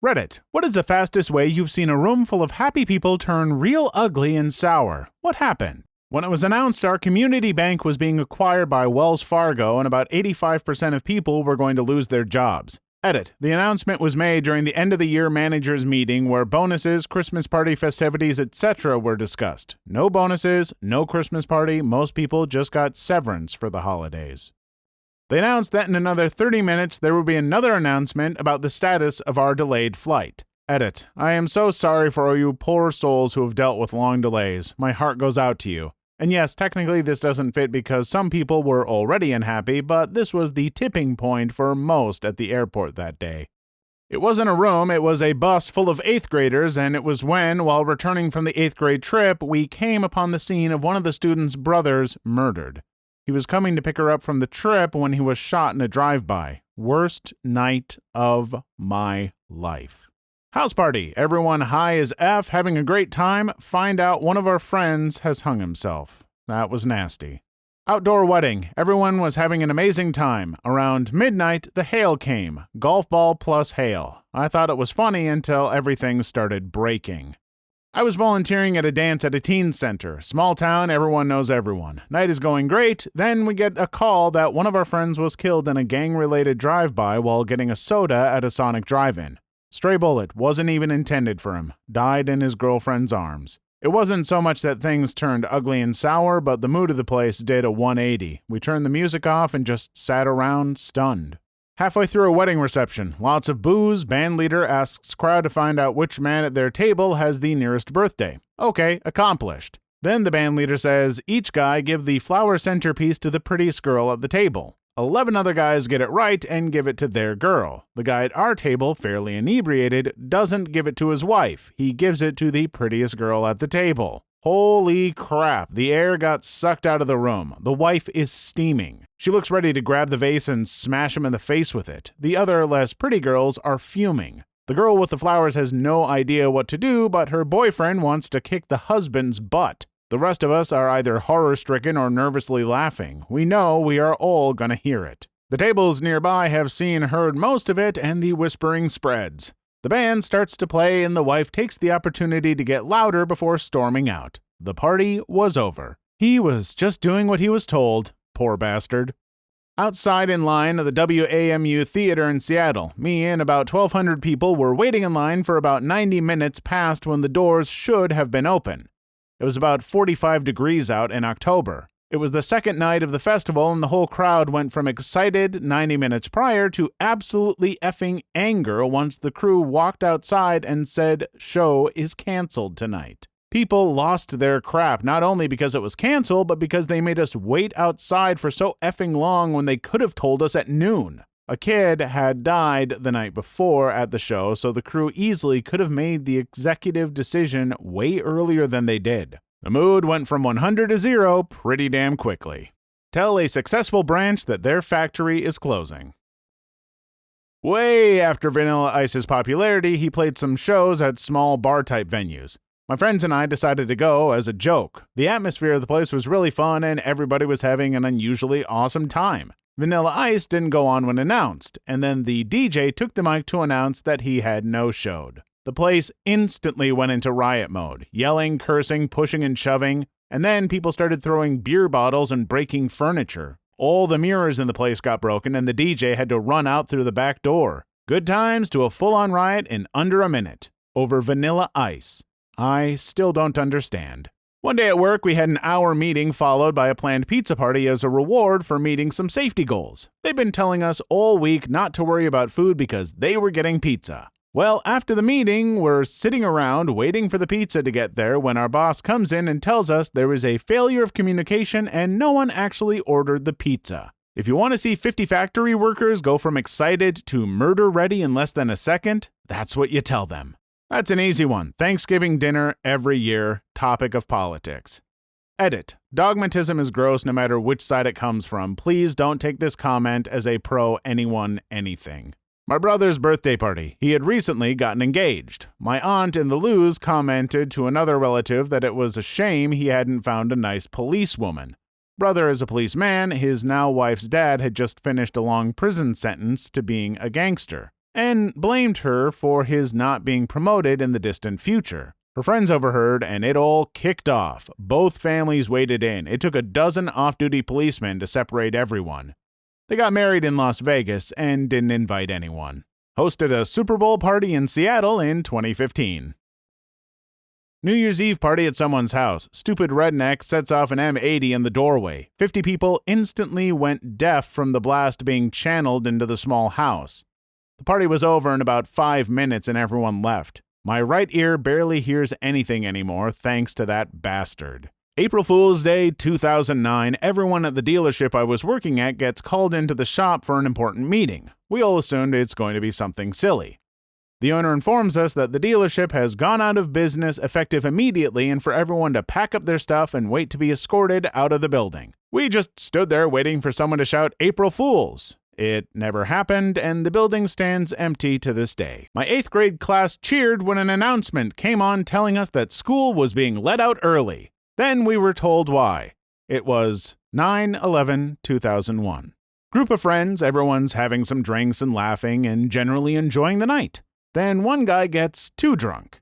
Reddit. What is the fastest way you've seen a room full of happy people turn real ugly and sour? What happened? When it was announced our community bank was being acquired by Wells Fargo and about 85% of people were going to lose their jobs. Edit. The announcement was made during the end-of-the-year managers meeting where bonuses, Christmas party festivities, etc. were discussed. No bonuses, no Christmas party, most people just got severance for the holidays. They announced that in another 30 minutes there would be another announcement about the status of our delayed flight. Edit. I am so sorry for all you poor souls who have dealt with long delays. My heart goes out to you. And yes, technically this doesn't fit because some people were already unhappy, but this was the tipping point for most at the airport that day. It wasn't a room, it was a bus full of 8th graders, and it was when, while returning from the 8th grade trip, we came upon the scene of one of the students' brothers murdered. He was coming to pick her up from the trip when he was shot in a drive-by. Worst night of my life. House party. Everyone high as F, having a great time. Find out one of our friends has hung himself. That was nasty. Outdoor wedding. Everyone was having an amazing time. Around midnight, the hail came. Golf ball plus hail. I thought it was funny until everything started breaking. I was volunteering at a dance at a teen center. Small town, everyone knows everyone. Night is going great. Then we get a call that one of our friends was killed in a gang-related drive-by while getting a soda at a Sonic drive-in. Stray bullet, wasn't even intended for him. Died in his girlfriend's arms. It wasn't so much that things turned ugly and sour, but the mood of the place did a 180. We turned the music off and just sat around, stunned. Halfway through a wedding reception, lots of booze, band leader asks crowd to find out which man at their table has the nearest birthday. Okay, accomplished. Then the band leader says, each guy give the flower centerpiece to the prettiest girl at the table. 11 other guys get it right and give it to their girl. The guy at our table, fairly inebriated, doesn't give it to his wife. He gives it to the prettiest girl at the table. Holy crap, the air got sucked out of the room. The wife is steaming. She looks ready to grab the vase and smash him in the face with it. The other, less pretty girls are fuming. The girl with the flowers has no idea what to do, but her boyfriend wants to kick the husband's butt. The rest of us are either horror-stricken or nervously laughing. We know we are all gonna hear it. The tables nearby have seen heard most of it, and the whispering spreads. The band starts to play, and the wife takes the opportunity to get louder before storming out. The party was over. He was just doing what he was told. Poor bastard. Outside in line of the WAMU Theater in Seattle, me and about 1,200 people were waiting in line for about 90 minutes past when the doors should have been open. It was about 45 degrees out in October. It was the second night of the festival, and the whole crowd went from excited 90 minutes prior to absolutely effing anger once the crew walked outside and said, "Show is canceled tonight." People lost their crap, not only because it was canceled, but because they made us wait outside for so effing long when they could have told us at noon. A kid had died the night before at the show, so the crew easily could have made the executive decision way earlier than they did. The mood went from 100 to 0 pretty damn quickly. Tell a successful branch that their factory is closing. Way after Vanilla Ice's popularity, he played some shows at small bar-type venues. My friends and I decided to go as a joke. The atmosphere of the place was really fun, and everybody was having an unusually awesome time. Vanilla Ice didn't go on when announced, and then the DJ took the mic to announce that he had no-showed. The place instantly went into riot mode, yelling, cursing, pushing, and shoving, and then people started throwing beer bottles and breaking furniture. All the mirrors in the place got broken, and the DJ had to run out through the back door. Good times to a full-on riot in under a minute. Over Vanilla Ice. I still don't understand. One day at work, we had an hour meeting followed by a planned pizza party as a reward for meeting some safety goals. They've been telling us all week not to worry about food because they were getting pizza. Well, after the meeting, we're sitting around waiting for the pizza to get there when our boss comes in and tells us there was a failure of communication and no one actually ordered the pizza. If you want to see 50 factory workers go from excited to murder ready in less than a second, that's what you tell them. That's an easy one. Thanksgiving dinner every year. Topic of politics. Edit. Dogmatism is gross no matter which side it comes from. Please don't take this comment as a pro-anyone anything. My brother's birthday party. He had recently gotten engaged. My aunt in the loos commented to another relative that it was a shame he hadn't found a nice policewoman. Brother is a policeman. His now wife's dad had just finished a long prison sentence to being a gangster. and blamed her for his not being promoted in the distant future. Her friends overheard, and it all kicked off. Both families waded in. It took a dozen off-duty policemen to separate everyone. They got married in Las Vegas and didn't invite anyone. Hosted a Super Bowl party in Seattle in 2015. New Year's Eve party at someone's house. Stupid redneck sets off an M80 in the doorway. 50 people instantly went deaf from the blast being channeled into the small house. The party was over in about 5 minutes and everyone left. My right ear barely hears anything anymore thanks to that bastard. April Fool's Day 2009, everyone at the dealership I was working at gets called into the shop for an important meeting. We all assumed it's going to be something silly. The owner informs us that the dealership has gone out of business effective immediately and for everyone to pack up their stuff and wait to be escorted out of the building. We just stood there waiting for someone to shout April Fools. It never happened, and the building stands empty to this day. My 8th grade class cheered when an announcement came on telling us that school was being let out early. Then we were told why. It was 9/11/2001. Group of friends, everyone's having some drinks and laughing and generally enjoying the night. Then one guy gets too drunk.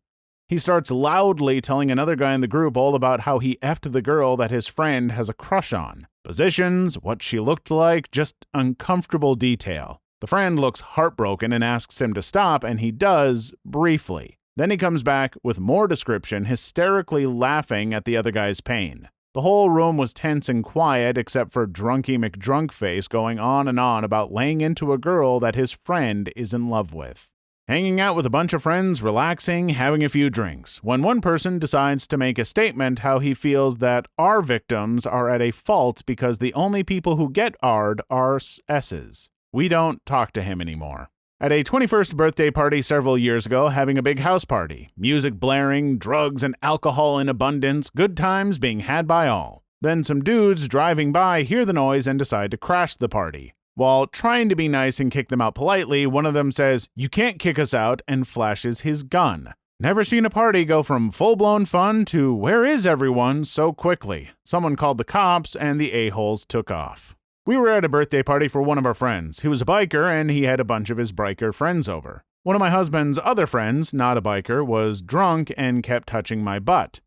He starts loudly telling another guy in the group all about how he effed the girl that his friend has a crush on. Positions, what she looked like, just uncomfortable detail. The friend looks heartbroken and asks him to stop, and he does, briefly. Then he comes back with more description, hysterically laughing at the other guy's pain. The whole room was tense and quiet except for Drunky McDrunkface going on and on about laying into a girl that his friend is in love with. Hanging out with a bunch of friends, relaxing, having a few drinks, when one person decides to make a statement how he feels that our victims are at a fault because the only people who get R'd are S's. We don't talk to him anymore. At a 21st birthday party several years ago, having a big house party, music blaring, drugs and alcohol in abundance, good times being had by all. Then some dudes driving by hear the noise and decide to crash the party. While trying to be nice and kick them out politely, one of them says, "You can't kick us out," and flashes his gun. Never seen a party go from full-blown fun to where is everyone so quickly. Someone called the cops and the a-holes took off. We were at a birthday party for one of our friends. He was a biker and he had a bunch of his biker friends over. One of my husband's other friends, not a biker, was drunk and kept touching my butt.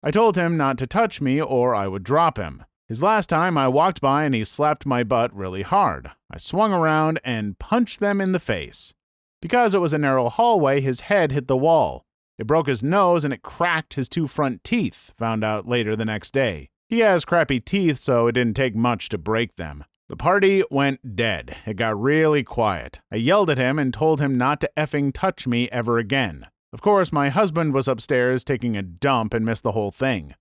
I told him not to touch me or I would drop him. His last time I walked by and he slapped my butt really hard. I swung around and punched them in the face. Because it was a narrow hallway, his head hit the wall. It broke his nose and it cracked his 2 front teeth, found out later the next day. He has crappy teeth, so it didn't take much to break them. The party went dead. It got really quiet. I yelled at him and told him not to effing touch me ever again. Of course, my husband was upstairs taking a dump and missed the whole thing.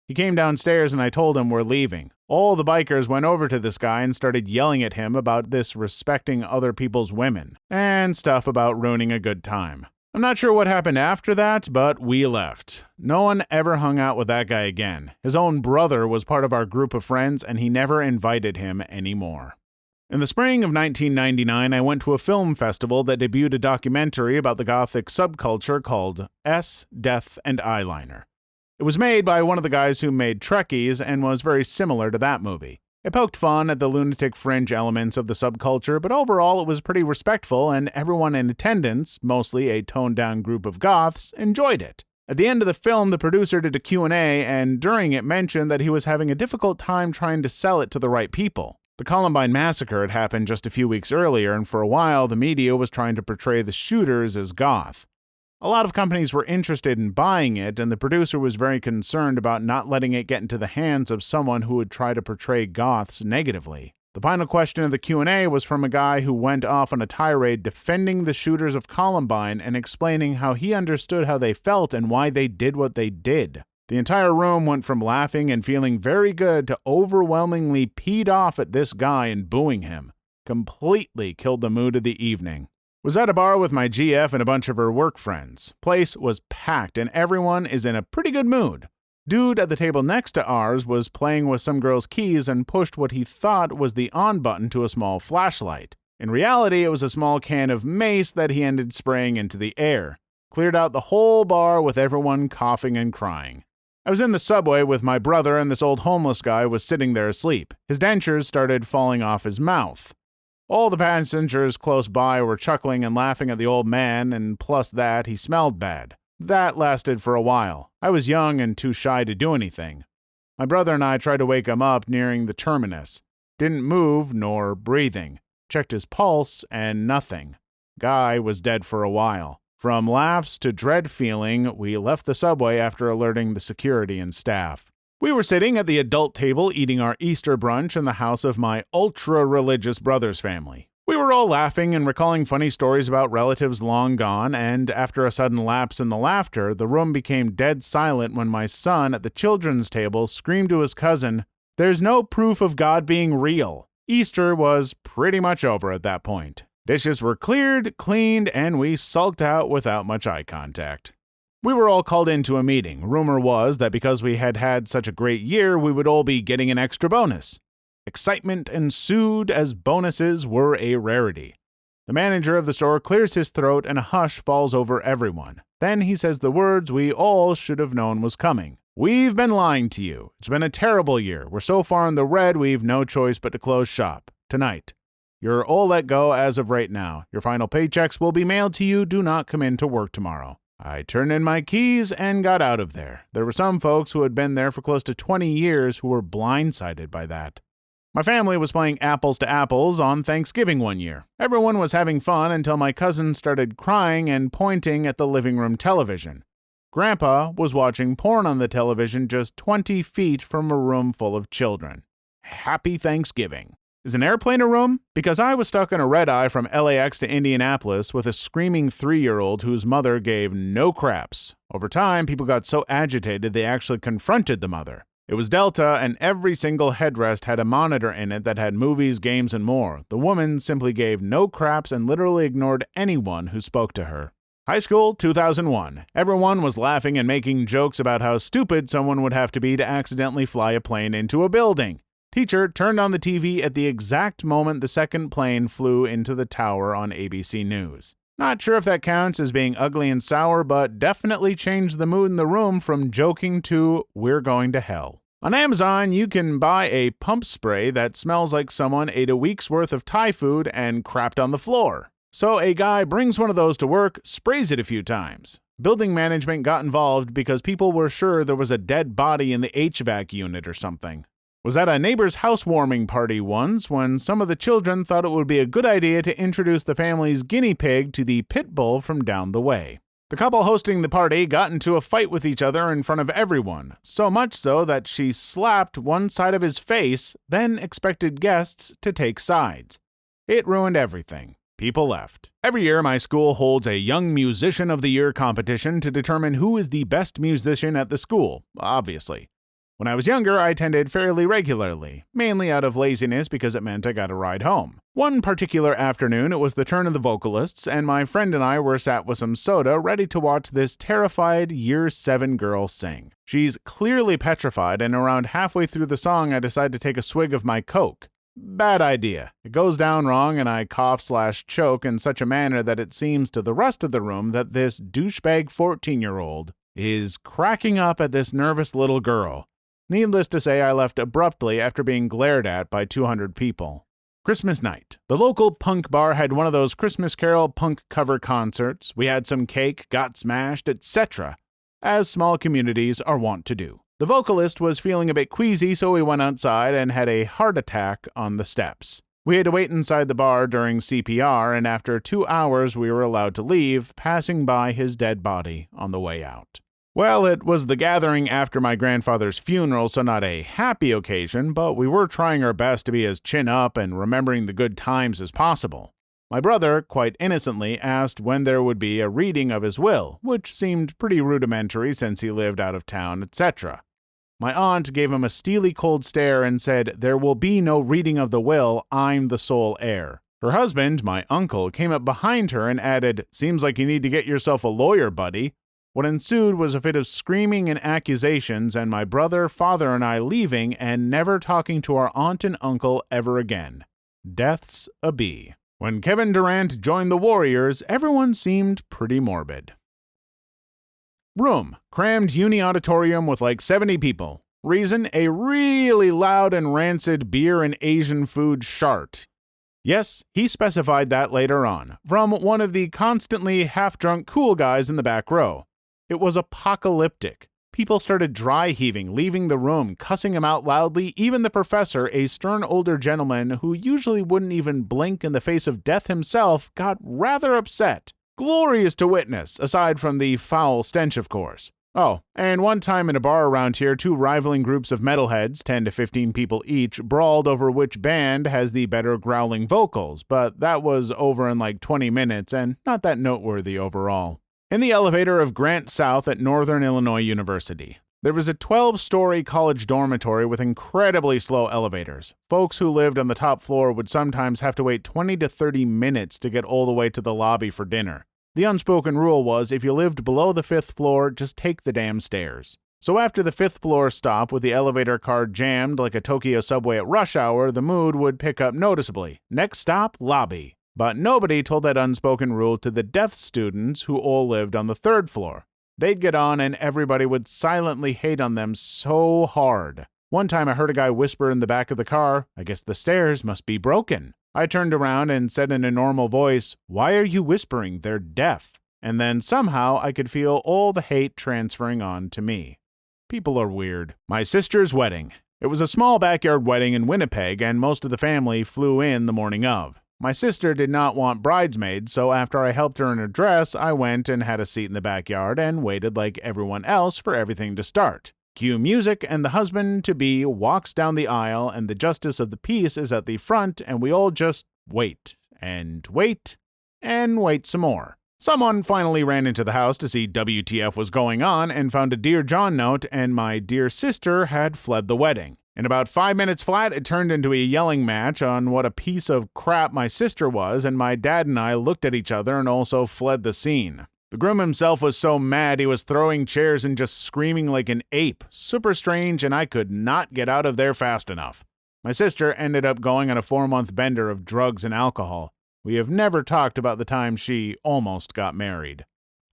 He came downstairs and I told him we're leaving. All the bikers went over to this guy and started yelling at him about this respecting other people's women, and stuff about ruining a good time. I'm not sure what happened after that, but we left. No one ever hung out with that guy again. His own brother was part of our group of friends and he never invited him anymore. In the spring of 1999, I went to a film festival that debuted a documentary about the Gothic subculture called S, Death, and Eyeliner. It was made by one of the guys who made Trekkies and was very similar to that movie. It poked fun at the lunatic fringe elements of the subculture, but overall it was pretty respectful and everyone in attendance, mostly a toned-down group of goths, enjoyed it. At the end of the film, the producer did a Q&A and during it mentioned that he was having a difficult time trying to sell it to the right people. The Columbine massacre had happened just a few weeks earlier, and for a while the media was trying to portray the shooters as goth. A lot of companies were interested in buying it, and the producer was very concerned about not letting it get into the hands of someone who would try to portray goths negatively. The final question of the Q&A was from a guy who went off on a tirade defending the shooters of Columbine and explaining how he understood how they felt and why they did what they did. The entire room went from laughing and feeling very good to overwhelmingly peed off at this guy and booing him. Completely killed the mood of the evening. Was at a bar with my GF and a bunch of her work friends. Place was packed and everyone is in a pretty good mood. Dude at the table next to ours was playing with some girl's keys and pushed what he thought was the on button to a small flashlight. In reality, it was a small can of mace that he ended spraying into the air. Cleared out the whole bar with everyone coughing and crying. I was in the subway with my brother and this old homeless guy was sitting there asleep. His dentures started falling off his mouth. All the passengers close by were chuckling and laughing at the old man, and plus that, he smelled bad. That lasted for a while. I was young and too shy to do anything. My brother and I tried to wake him up nearing the terminus. Didn't move nor breathing. Checked his pulse and nothing. Guy was dead for a while. From laughs to dread feeling, we left the subway after alerting the security and staff. We were sitting at the adult table eating our Easter brunch in the house of my ultra-religious brother's family. We were all laughing and recalling funny stories about relatives long gone, and after a sudden lapse in the laughter, the room became dead silent when my son at the children's table screamed to his cousin, "There's no proof of God being real." Easter was pretty much over at that point. Dishes were cleared, cleaned, and we sulked out without much eye contact. We were all called into a meeting. Rumor was that because we had had such a great year, we would all be getting an extra bonus. Excitement ensued as bonuses were a rarity. The manager of the store clears his throat and a hush falls over everyone. Then he says the words we all should have known was coming. "We've been lying to you. It's been a terrible year. We're so far in the red we've no choice but to close shop. Tonight. You're all let go as of right now. Your final paychecks will be mailed to you. Do not come in to work tomorrow." I turned in my keys and got out of there. There were some folks who had been there for close to 20 years who were blindsided by that. My family was playing apples to apples on Thanksgiving one year. Everyone was having fun until my cousin started crying and pointing at the living room television. Grandpa was watching porn on the television just 20 feet from a room full of children. Happy Thanksgiving. Is an airplane a room? Because I was stuck in a red-eye from LAX to Indianapolis with a screaming 3-year-old whose mother gave no craps. Over time, people got so agitated they actually confronted the mother. It was Delta, and every single headrest had a monitor in it that had movies, games, and more. The woman simply gave no craps and literally ignored anyone who spoke to her. High school, 2001. Everyone was laughing and making jokes about how stupid someone would have to be to accidentally fly a plane into a building. Teacher turned on the TV at the exact moment the second plane flew into the tower on ABC News. Not sure if that counts as being ugly and sour, but definitely changed the mood in the room from joking to "we're going to hell." On Amazon, you can buy a pump spray that smells like someone ate a week's worth of Thai food and crapped on the floor. So a guy brings one of those to work, sprays it a few times. Building management got involved because people were sure there was a dead body in the HVAC unit or something. Was at a neighbor's housewarming party once when some of the children thought it would be a good idea to introduce the family's guinea pig to the pit bull from down the way. The couple hosting the party got into a fight with each other in front of everyone, so much so that she slapped one side of his face, then expected guests to take sides. It ruined everything. People left. Every year, my school holds a Young Musician of the Year competition to determine who is the best musician at the school, obviously. When I was younger, I attended fairly regularly, mainly out of laziness because it meant I got a ride home. One particular afternoon, it was the turn of the vocalists, and my friend and I were sat with some soda ready to watch this terrified Year 7 girl sing. She's clearly petrified, and around halfway through the song, I decide to take a swig of my Coke. Bad idea. It goes down wrong, and I cough/choke in such a manner that it seems to the rest of the room that this douchebag 14-year-old is cracking up at this nervous little girl. Needless to say, I left abruptly after being glared at by 200 people. Christmas night. The local punk bar had one of those Christmas Carol punk cover concerts. We had some cake, got smashed, etc., as small communities are wont to do. The vocalist was feeling a bit queasy, so we went outside and had a heart attack on the steps. We had to wait inside the bar during CPR, and after 2 hours we were allowed to leave, passing by his dead body on the way out. Well, it was the gathering after my grandfather's funeral, so not a happy occasion, but we were trying our best to be as chin up and remembering the good times as possible. My brother, quite innocently, asked when there would be a reading of his will, which seemed pretty rudimentary since he lived out of town, etc. My aunt gave him a steely cold stare and said, "There will be no reading of the will, I'm the sole heir." Her husband, my uncle, came up behind her and added, "Seems like you need to get yourself a lawyer, buddy." What ensued was a fit of screaming and accusations, and my brother, father, and I leaving and never talking to our aunt and uncle ever again. Death's a bee. When Kevin Durant joined the Warriors, everyone seemed pretty morbid. Room. Crammed uni auditorium with like 70 people. Reason? A really loud and rancid beer and Asian food shart. Yes, he specified that later on, from one of the constantly half-drunk cool guys in the back row. It was apocalyptic. People started dry heaving, leaving the room, cussing him out loudly. Even the professor, a stern older gentleman who usually wouldn't even blink in the face of death himself, got rather upset. Glorious to witness, aside from the foul stench, of course. Oh, and one time in a bar around here, two rivaling groups of metalheads, 10 to 15 people each, brawled over which band has the better growling vocals, but that was over in like 20 minutes and not that noteworthy overall. In the elevator of Grant South at Northern Illinois University, there was a 12-story college dormitory with incredibly slow elevators. Folks who lived on the top floor would sometimes have to wait 20 to 30 minutes to get all the way to the lobby for dinner. The unspoken rule was if you lived below the 5th floor, just take the damn stairs. So after the 5th floor stop with the elevator car jammed like a Tokyo subway at rush hour, the mood would pick up noticeably. Next stop, lobby. But nobody told that unspoken rule to the deaf students who all lived on the 3rd floor. They'd get on and everybody would silently hate on them so hard. One time I heard a guy whisper in the back of the car, "I guess the stairs must be broken." I turned around and said in a normal voice, "Why are you whispering? They're deaf." And then somehow I could feel all the hate transferring on to me. People are weird. My sister's wedding. It was a small backyard wedding in Winnipeg, and most of the family flew in the morning of. My sister did not want bridesmaids, so after I helped her in her dress, I went and had a seat in the backyard and waited like everyone else for everything to start. Cue music, and the husband-to-be walks down the aisle, and the justice of the peace is at the front, and we all just wait, and wait, and wait some more. Someone finally ran into the house to see WTF was going on and found a Dear John note, and my dear sister had fled the wedding. In about 5 minutes flat, it turned into a yelling match on what a piece of crap my sister was, and my dad and I looked at each other and also fled the scene. The groom himself was so mad he was throwing chairs and just screaming like an ape. Super strange, and I could not get out of there fast enough. My sister ended up going on a 4-month bender of drugs and alcohol. We have never talked about the time she almost got married.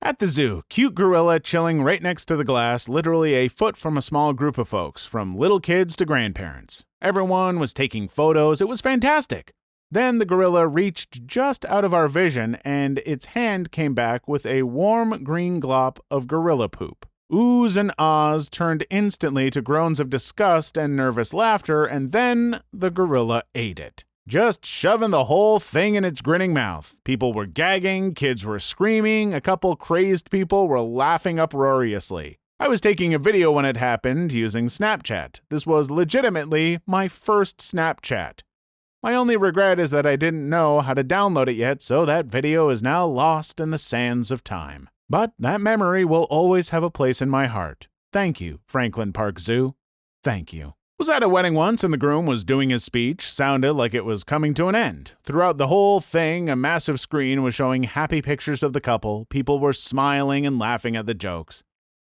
At the zoo, cute gorilla chilling right next to the glass, literally a foot from a small group of folks, from little kids to grandparents. Everyone was taking photos. It was fantastic. Then the gorilla reached just out of our vision, and its hand came back with a warm green glop of gorilla poop. Oohs and ahs turned instantly to groans of disgust and nervous laughter, and then the gorilla ate it. Just shoving the whole thing in its grinning mouth. People were gagging, kids were screaming, a couple crazed people were laughing uproariously. I was taking a video when it happened using Snapchat. This was legitimately my first Snapchat. My only regret is that I didn't know how to download it yet, so that video is now lost in the sands of time. But that memory will always have a place in my heart. Thank you, Franklin Park Zoo. Thank you. Was at a wedding once and the groom was doing his speech. Sounded like it was coming to an end. Throughout the whole thing, a massive screen was showing happy pictures of the couple. People were smiling and laughing at the jokes.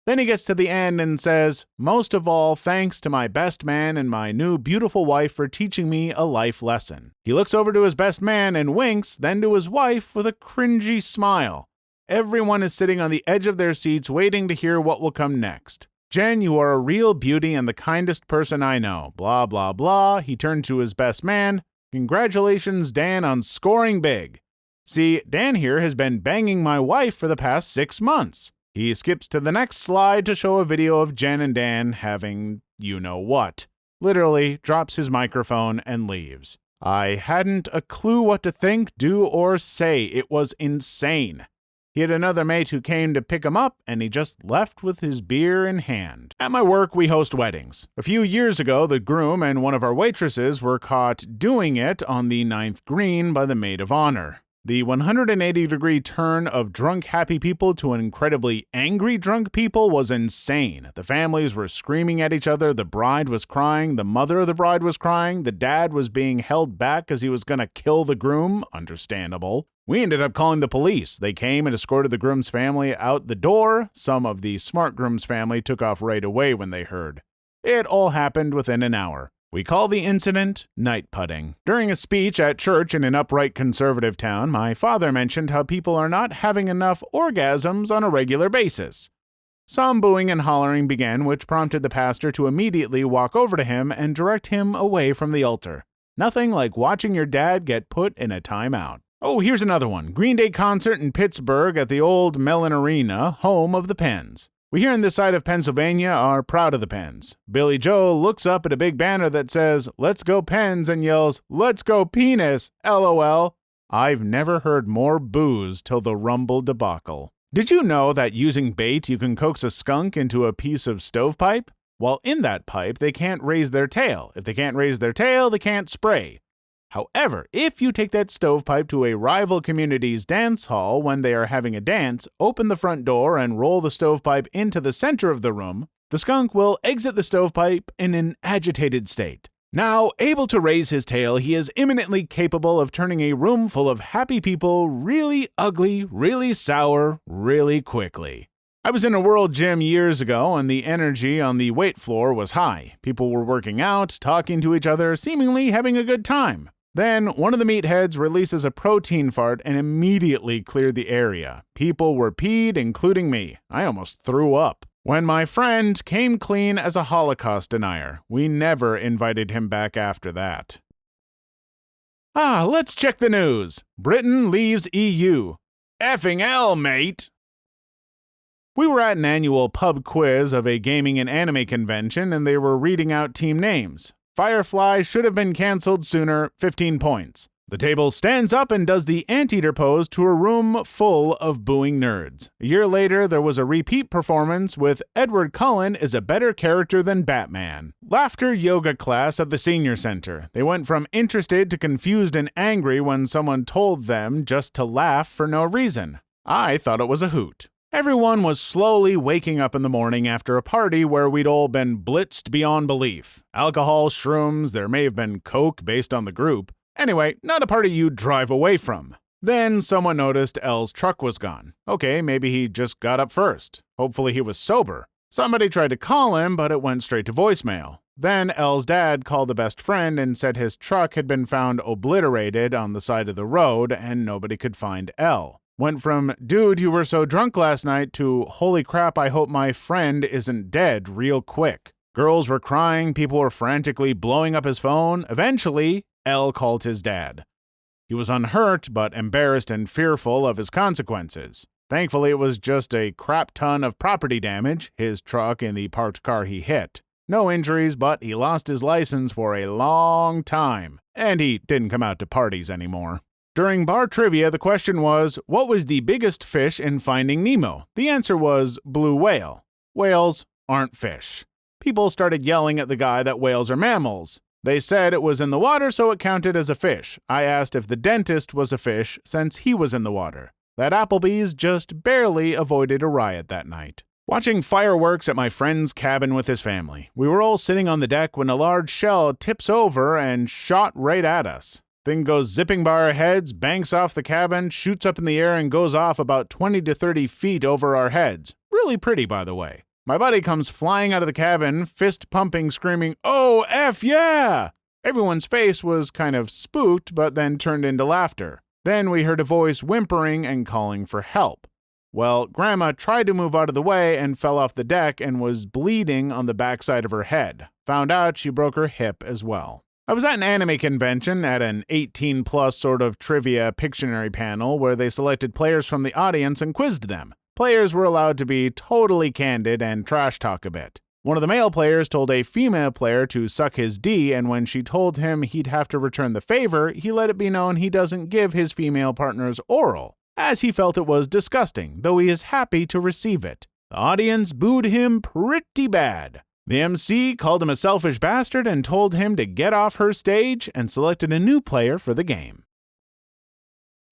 Then he gets to the end and says, "Most of all, thanks to my best man and my new beautiful wife for teaching me a life lesson." He looks over to his best man and winks, then to his wife with a cringy smile. Everyone is sitting on the edge of their seats waiting to hear what will come next. "Jen, you are a real beauty and the kindest person I know. Blah, blah, blah." He turned to his best man. "Congratulations, Dan, on scoring big. See, Dan here has been banging my wife for the past 6 months." He skips to the next slide to show a video of Jen and Dan having you-know-what. Literally drops his microphone and leaves. I hadn't a clue what to think, do, or say. It was insane. He had another mate who came to pick him up, and he just left with his beer in hand. At my work, we host weddings. A few years ago, the groom and one of our waitresses were caught doing it on the 9th green by the maid of honor. The 180-degree turn of drunk happy people to an incredibly angry drunk people was insane. The families were screaming at each other, the bride was crying, the mother of the bride was crying, the dad was being held back because he was going to kill the groom. Understandable. We ended up calling the police. They came and escorted the groom's family out the door. Some of the smart groom's family took off right away when they heard. It all happened within an hour. We call the incident night putting. During a speech at church in an upright conservative town, my father mentioned how people are not having enough orgasms on a regular basis. Some booing and hollering began, which prompted the pastor to immediately walk over to him and direct him away from the altar. Nothing like watching your dad get put in a timeout. Oh, here's another one. Green Day concert in Pittsburgh at the old Mellon Arena, home of the Pens. We here on this side of Pennsylvania are proud of the Pens. Billy Joe looks up at a big banner that says, "Let's go Pens," and yells, "Let's go penis, LOL. I've never heard more boos till the Rumble debacle. Did you know that using bait you can coax a skunk into a piece of stovepipe? Well, in that pipe, they can't raise their tail. If they can't raise their tail, they can't spray. However, if you take that stovepipe to a rival community's dance hall when they are having a dance, open the front door and roll the stovepipe into the center of the room, the skunk will exit the stovepipe in an agitated state. Now, able to raise his tail, he is eminently capable of turning a room full of happy people really ugly, really sour, really quickly. I was in a world gym years ago, and the energy on the weight floor was high. People were working out, talking to each other, seemingly having a good time. Then, one of the meatheads releases a protein fart and immediately cleared the area. People were peed, including me. I almost threw up. When my friend came clean as a Holocaust denier, we never invited him back after that. Let's check the news. Britain leaves EU. Effing hell, mate! We were at an annual pub quiz of a gaming and anime convention, and they were reading out team names. Firefly should have been cancelled sooner, 15 points. The table stands up and does the anteater pose to a room full of booing nerds. A year later, there was a repeat performance with Edward Cullen is a better character than Batman. Laughter yoga class at the senior center. They went from interested to confused and angry when someone told them just to laugh for no reason. I thought it was a hoot. Everyone was slowly waking up in the morning after a party where we'd all been blitzed beyond belief. Alcohol, shrooms, there may have been coke based on the group. Anyway, not a party you'd drive away from. Then someone noticed L's truck was gone. Okay, maybe he just got up first. Hopefully he was sober. Somebody tried to call him, but it went straight to voicemail. Then L's dad called a best friend and said his truck had been found obliterated on the side of the road and nobody could find L. Went from, dude, you were so drunk last night, to, holy crap, I hope my friend isn't dead real quick. Girls were crying, people were frantically blowing up his phone. Eventually, L called his dad. He was unhurt, but embarrassed and fearful of his consequences. Thankfully, it was just a crap ton of property damage, his truck and the parked car he hit. No injuries, but he lost his license for a long time, and he didn't come out to parties anymore. During bar trivia, the question was, what was the biggest fish in Finding Nemo? The answer was blue whale. Whales aren't fish. People started yelling at the guy that whales are mammals. They said it was in the water, so it counted as a fish. I asked if the dentist was a fish since he was in the water. That Applebee's just barely avoided a riot that night. Watching fireworks at my friend's cabin with his family. We were all sitting on the deck when a large shell tips over and shot right at us. Thing goes zipping by our heads, banks off the cabin, shoots up in the air, and goes off about 20 to 30 feet over our heads. Really pretty, by the way. My buddy comes flying out of the cabin, fist pumping, screaming, "Oh, F yeah!" Everyone's face was kind of spooked, but then turned into laughter. Then we heard a voice whimpering and calling for help. Well, Grandma tried to move out of the way and fell off the deck and was bleeding on the backside of her head. Found out she broke her hip as well. I was at an anime convention at an 18-plus sort of trivia Pictionary panel where they selected players from the audience and quizzed them. Players were allowed to be totally candid and trash talk a bit. One of the male players told a female player to suck his D, and when she told him he'd have to return the favor, he let it be known he doesn't give his female partners oral, as he felt it was disgusting, though he is happy to receive it. The audience booed him pretty bad. The MC called him a selfish bastard and told him to get off her stage and selected a new player for the game.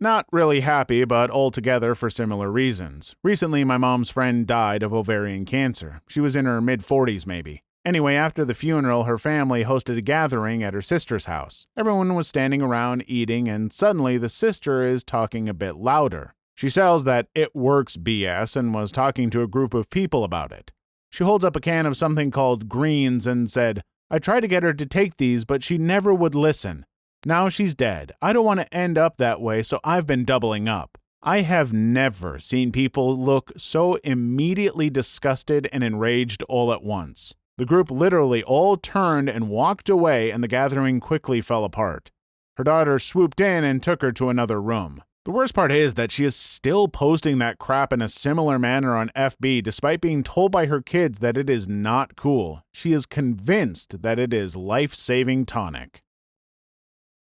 Not really happy, but altogether for similar reasons. Recently, my mom's friend died of ovarian cancer. She was in her mid-40s maybe. Anyway, after the funeral, her family hosted a gathering at her sister's house. Everyone was standing around eating, and suddenly the sister is talking a bit louder. She sells that it works BS and was talking to a group of people about it. She holds up a can of something called greens and said, "I tried to get her to take these, but she never would listen. Now she's dead. I don't want to end up that way, so I've been doubling up." I have never seen people look so immediately disgusted and enraged all at once. The group literally all turned and walked away, and the gathering quickly fell apart. Her daughter swooped in and took her to another room. The worst part is that she is still posting that crap in a similar manner on FB despite being told by her kids that it is not cool. She is convinced that it is life-saving tonic.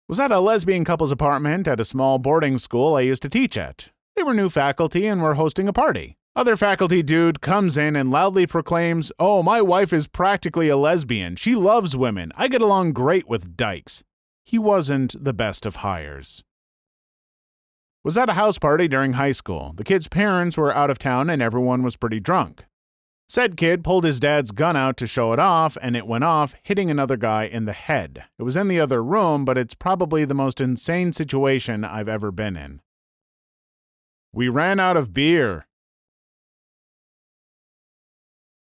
Was at a lesbian couple's apartment at a small boarding school I used to teach at. They were new faculty and were hosting a party. Other faculty dude comes in and loudly proclaims, "Oh, my wife is practically a lesbian. She loves women. I get along great with dykes." He wasn't the best of hires. Was at a house party during high school. The kid's parents were out of town and everyone was pretty drunk. Said kid pulled his dad's gun out to show it off, and it went off, hitting another guy in the head. It was in the other room, but it's probably the most insane situation I've ever been in. We ran out of beer.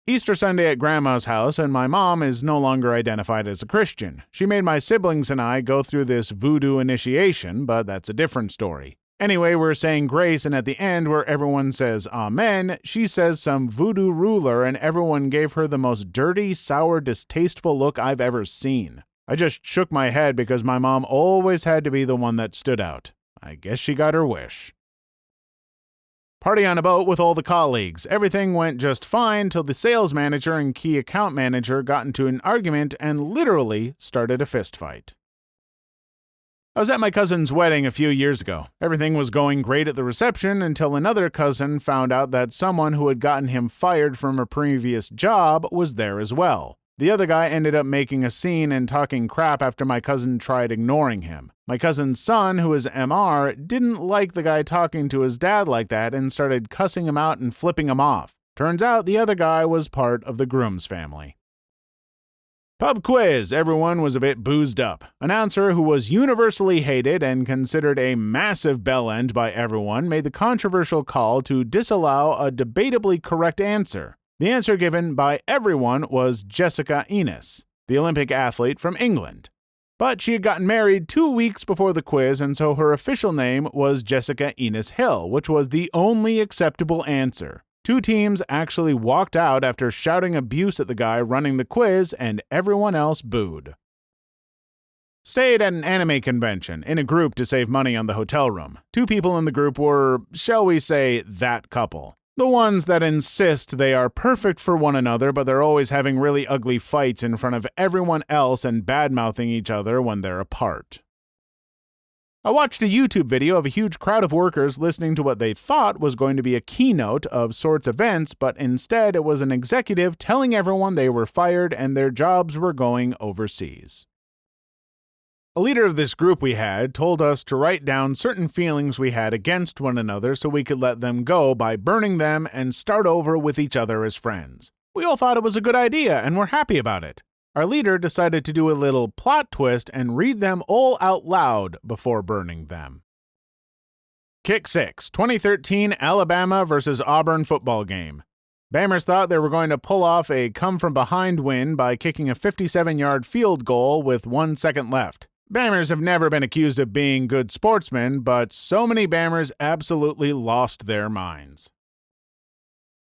Easter Sunday at Grandma's house, and my mom is no longer identified as a Christian. She made my siblings and I go through this voodoo initiation, but that's a different story. Anyway, we're saying grace, and at the end, where everyone says amen, she says some voodoo ruler, and everyone gave her the most dirty, sour, distasteful look I've ever seen. I just shook my head because my mom always had to be the one that stood out. I guess she got her wish. Party on a boat with all the colleagues. Everything went just fine till the sales manager and key account manager got into an argument and literally started a fistfight. I was at my cousin's wedding a few years ago. Everything was going great at the reception until another cousin found out that someone who had gotten him fired from a previous job was there as well. The other guy ended up making a scene and talking crap after my cousin tried ignoring him. My cousin's son, who is MR, didn't like the guy talking to his dad like that and started cussing him out and flipping him off. Turns out the other guy was part of the groom's family. Pub quiz. Everyone was a bit boozed up. Announcer, who was universally hated and considered a massive bellend by everyone, made the controversial call to disallow a debatably correct answer. The answer given by everyone was Jessica Enos, the Olympic athlete from England. But she had gotten married 2 weeks before the quiz, and so her official name was Jessica Enos Hill, which was the only acceptable answer. 2 teams actually walked out after shouting abuse at the guy running the quiz, and everyone else booed. Stayed at an anime convention in a group to save money on the hotel room. 2 people in the group were, shall we say, that couple. The ones that insist they are perfect for one another, but they're always having really ugly fights in front of everyone else and bad-mouthing each other when they're apart. I watched a YouTube video of a huge crowd of workers listening to what they thought was going to be a keynote of sorts events, but instead it was an executive telling everyone they were fired and their jobs were going overseas. A leader of this group we had told us to write down certain feelings we had against one another so we could let them go by burning them and start over with each other as friends. We all thought it was a good idea and were happy about it. Our leader decided to do a little plot twist and read them all out loud before burning them. Kick 6, 2013 Alabama vs. Auburn football game. Bammers thought they were going to pull off a come-from-behind win by kicking a 57-yard field goal with 1 second left. Bammers have never been accused of being good sportsmen, but so many Bammers absolutely lost their minds.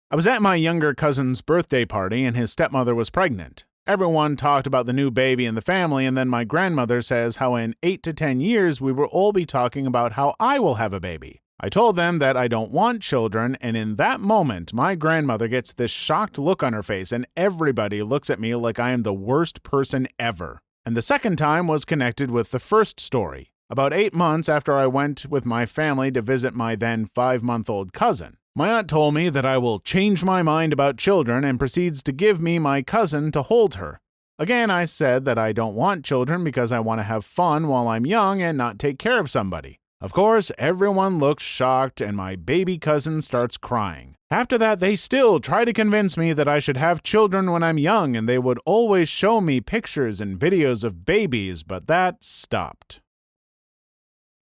I was at my younger cousin's birthday party and his stepmother was pregnant. Everyone talked about the new baby in the family, and then my grandmother says how in 8 to 10 years we will all be talking about how I will have a baby. I told them that I don't want children, and in that moment, my grandmother gets this shocked look on her face, and everybody looks at me like I am the worst person ever. And the second time was connected with the first story. About 8 months after I went with my family to visit my then 5-month-old cousin. My aunt told me that I will change my mind about children and proceeds to give me my cousin to hold her. Again, I said that I don't want children because I want to have fun while I'm young and not take care of somebody. Of course, everyone looks shocked and my baby cousin starts crying. After that, they still try to convince me that I should have children when I'm young, and they would always show me pictures and videos of babies, but that stopped.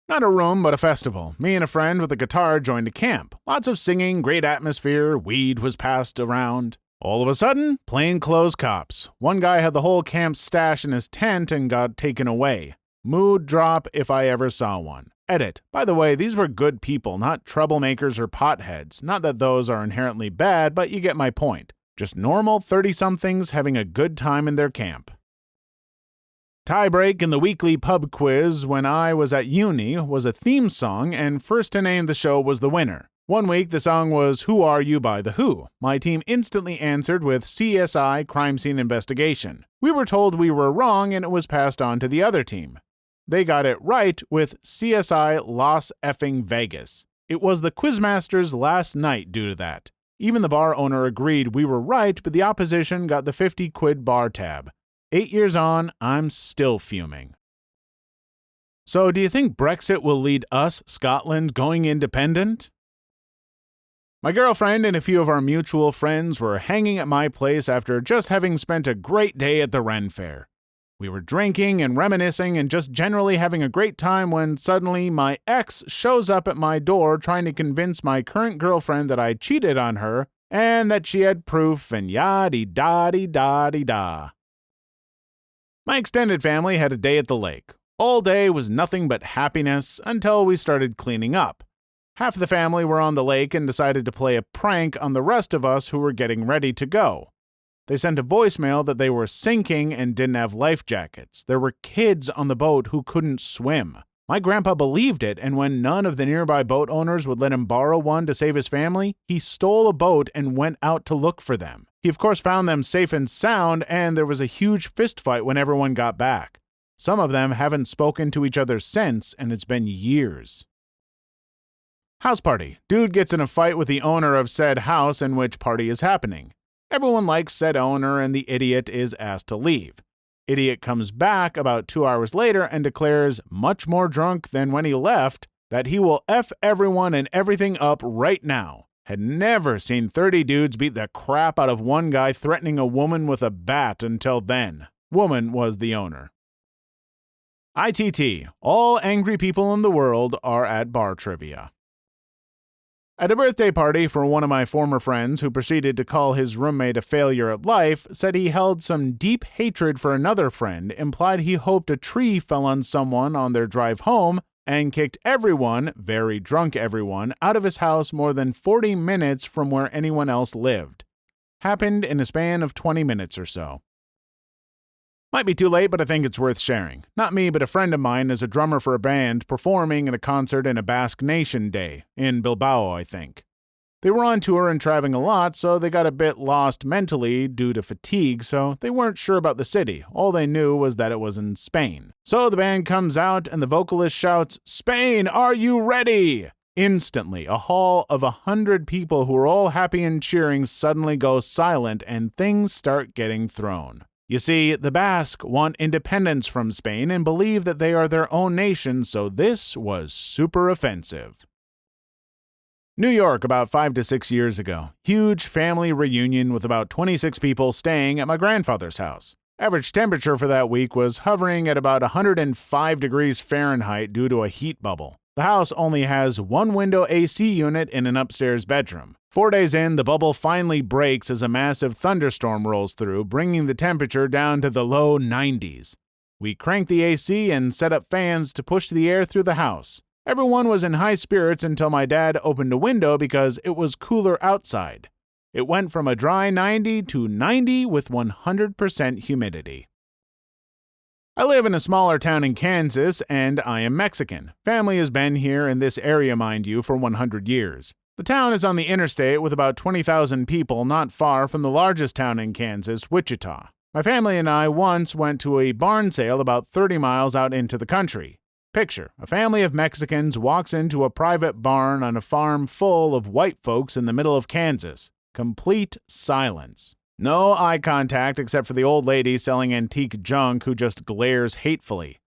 Not a room, but a festival. Me and a friend with a guitar joined a camp. Lots of singing, great atmosphere, weed was passed around. All of a sudden, plainclothes cops. One guy had the whole camp's stash in his tent and got taken away. Mood drop if I ever saw one. Edit. By the way, these were good people, not troublemakers or potheads. Not that those are inherently bad, but you get my point. Just normal 30-somethings having a good time in their camp. Tiebreak in the weekly pub quiz when I was at uni was a theme song, and first to name the show was the winner. One week, the song was Who Are You by The Who. My team instantly answered with CSI Crime Scene Investigation. We were told we were wrong, and it was passed on to the other team. They got it right with CSI Las Effing Vegas. It was the quizmaster's last night due to that. Even the bar owner agreed we were right, but the opposition got the 50 quid bar tab. 8 years on, I'm still fuming. So, do you think Brexit will lead us, Scotland, going independent? My girlfriend and a few of our mutual friends were hanging at my place after just having spent a great day at the Ren Fair. We were drinking and reminiscing and just generally having a great time when suddenly my ex shows up at my door trying to convince my current girlfriend that I cheated on her and that she had proof and yada-da-dee-da-dee-da. My extended family had a day at the lake. All day was nothing but happiness until we started cleaning up. Half the family were on the lake and decided to play a prank on the rest of us who were getting ready to go. They sent a voicemail that they were sinking and didn't have life jackets. There were kids on the boat who couldn't swim. My grandpa believed it, and when none of the nearby boat owners would let him borrow one to save his family, he stole a boat and went out to look for them. He of course found them safe and sound, and there was a huge fistfight when everyone got back. Some of them haven't spoken to each other since, and it's been years. House party. Dude gets in a fight with the owner of said house in which party is happening. Everyone likes said owner and the idiot is asked to leave. Idiot comes back about 2 hours later and declares, much more drunk than when he left, that he will F everyone and everything up right now. Had never seen 30 dudes beat the crap out of one guy threatening a woman with a bat until then. Woman was the owner. ITT. All angry people in the world are at bar trivia. At a birthday party for one of my former friends who proceeded to call his roommate a failure at life, said he held some deep hatred for another friend, implied he hoped a tree fell on someone on their drive home, and kicked everyone, very drunk everyone, out of his house more than 40 minutes from where anyone else lived. Happened in a span of 20 minutes or so. Might be too late, but I think it's worth sharing. Not me, but a friend of mine is a drummer for a band performing at a concert in a Basque Nation day, in Bilbao, I think. They were on tour and traveling a lot, so they got a bit lost mentally due to fatigue, so they weren't sure about the city. All they knew was that it was in Spain. So the band comes out and the vocalist shouts, "Spain, are you ready?" Instantly, a hall of 100 people who are all happy and cheering suddenly goes silent and things start getting thrown. You see, the Basque want independence from Spain and believe that they are their own nation, so this was super offensive. New York about 5 to 6 years ago. Huge family reunion with about 26 people staying at my grandfather's house. Average temperature for that week was hovering at about 105 degrees Fahrenheit due to a heat bubble. The house only has one window AC unit in an upstairs bedroom. 4 days in, the bubble finally breaks as a massive thunderstorm rolls through, bringing the temperature down to the low 90s. We cranked the AC and set up fans to push the air through the house. Everyone was in high spirits until my dad opened a window because it was cooler outside. It went from a dry 90 to 90 with 100% humidity. I live in a smaller town in Kansas, and I am Mexican. Family has been here in this area, mind you, for 100 years. The town is on the interstate with about 20,000 people not far from the largest town in Kansas, Wichita. My family and I once went to a barn sale about 30 miles out into the country. Picture, a family of Mexicans walks into a private barn on a farm full of white folks in the middle of Kansas. Complete silence. No eye contact except for the old lady selling antique junk who just glares hatefully.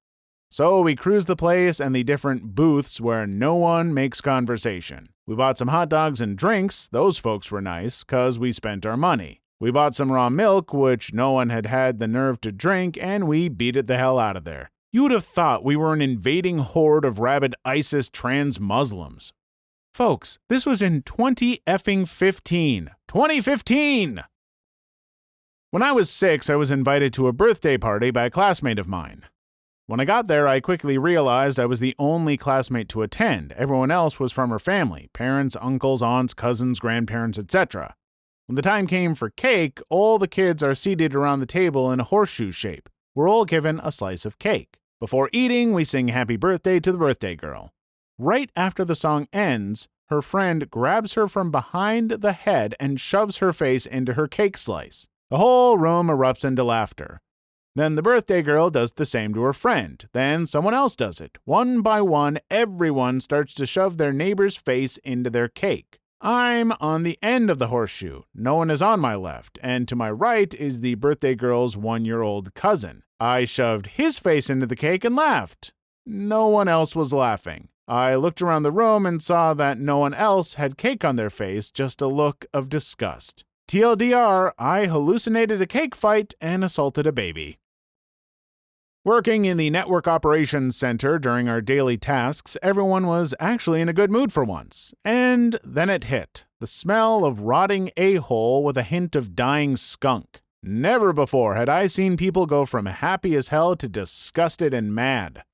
So we cruise the place and the different booths where no one makes conversation. We bought some hot dogs and drinks. Those folks were nice, 'cause we spent our money. We bought some raw milk, which no one had had the nerve to drink, and we beat it the hell out of there. You would have thought we were an invading horde of rabid ISIS trans Muslims. Folks, this was in 2015. 2015! When I was 6, I was invited to a birthday party by a classmate of mine. When I got there, I quickly realized I was the only classmate to attend. Everyone else was from her family, parents, uncles, aunts, cousins, grandparents, etc. When the time came for cake, all the kids are seated around the table in a horseshoe shape. We're all given a slice of cake. Before eating, we sing happy birthday to the birthday girl. Right after the song ends, her friend grabs her from behind the head and shoves her face into her cake slice. The whole room erupts into laughter. Then the birthday girl does the same to her friend. Then someone else does it. One by one, everyone starts to shove their neighbor's face into their cake. I'm on the end of the horseshoe. No one is on my left, and to my right is the birthday girl's 1-year-old cousin. I shoved his face into the cake and laughed. No one else was laughing. I looked around the room and saw that no one else had cake on their face, just a look of disgust. TLDR, I hallucinated a cake fight and assaulted a baby. Working in the Network Operations Center during our daily tasks, everyone was actually in a good mood for once. And then it hit. The smell of rotting a-hole with a hint of dying skunk. Never before had I seen people go from happy as hell to disgusted and mad.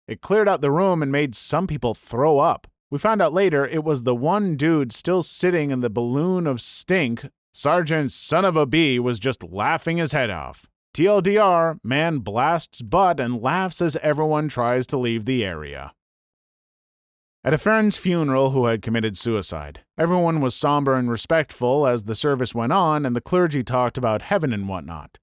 It cleared out the room and made some people throw up. We found out later it was the one dude still sitting in the balloon of stink. Sergeant Son of a Bee was just laughing his head off. TLDR, man blasts butt and laughs as everyone tries to leave the area. At a friend's funeral who had committed suicide, everyone was somber and respectful as the service went on and the clergy talked about heaven and whatnot.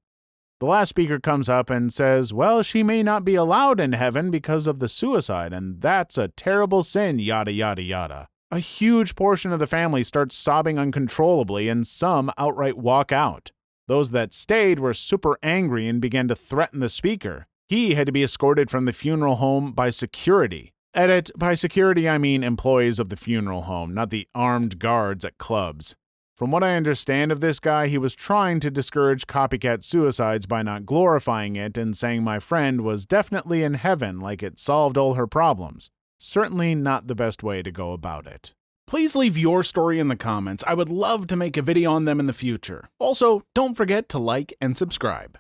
The last speaker comes up and says, well, she may not be allowed in heaven because of the suicide, and that's a terrible sin, yada yada yada. A huge portion of the family starts sobbing uncontrollably and some outright walk out. Those that stayed were super angry and began to threaten the speaker. He had to be escorted from the funeral home by security. Edit, by security I mean employees of the funeral home, not the armed guards at clubs. From what I understand of this guy, he was trying to discourage copycat suicides by not glorifying it and saying my friend was definitely in heaven like it solved all her problems. Certainly not the best way to go about it. Please leave your story in the comments. I would love to make a video on them in the future. Also, don't forget to like and subscribe.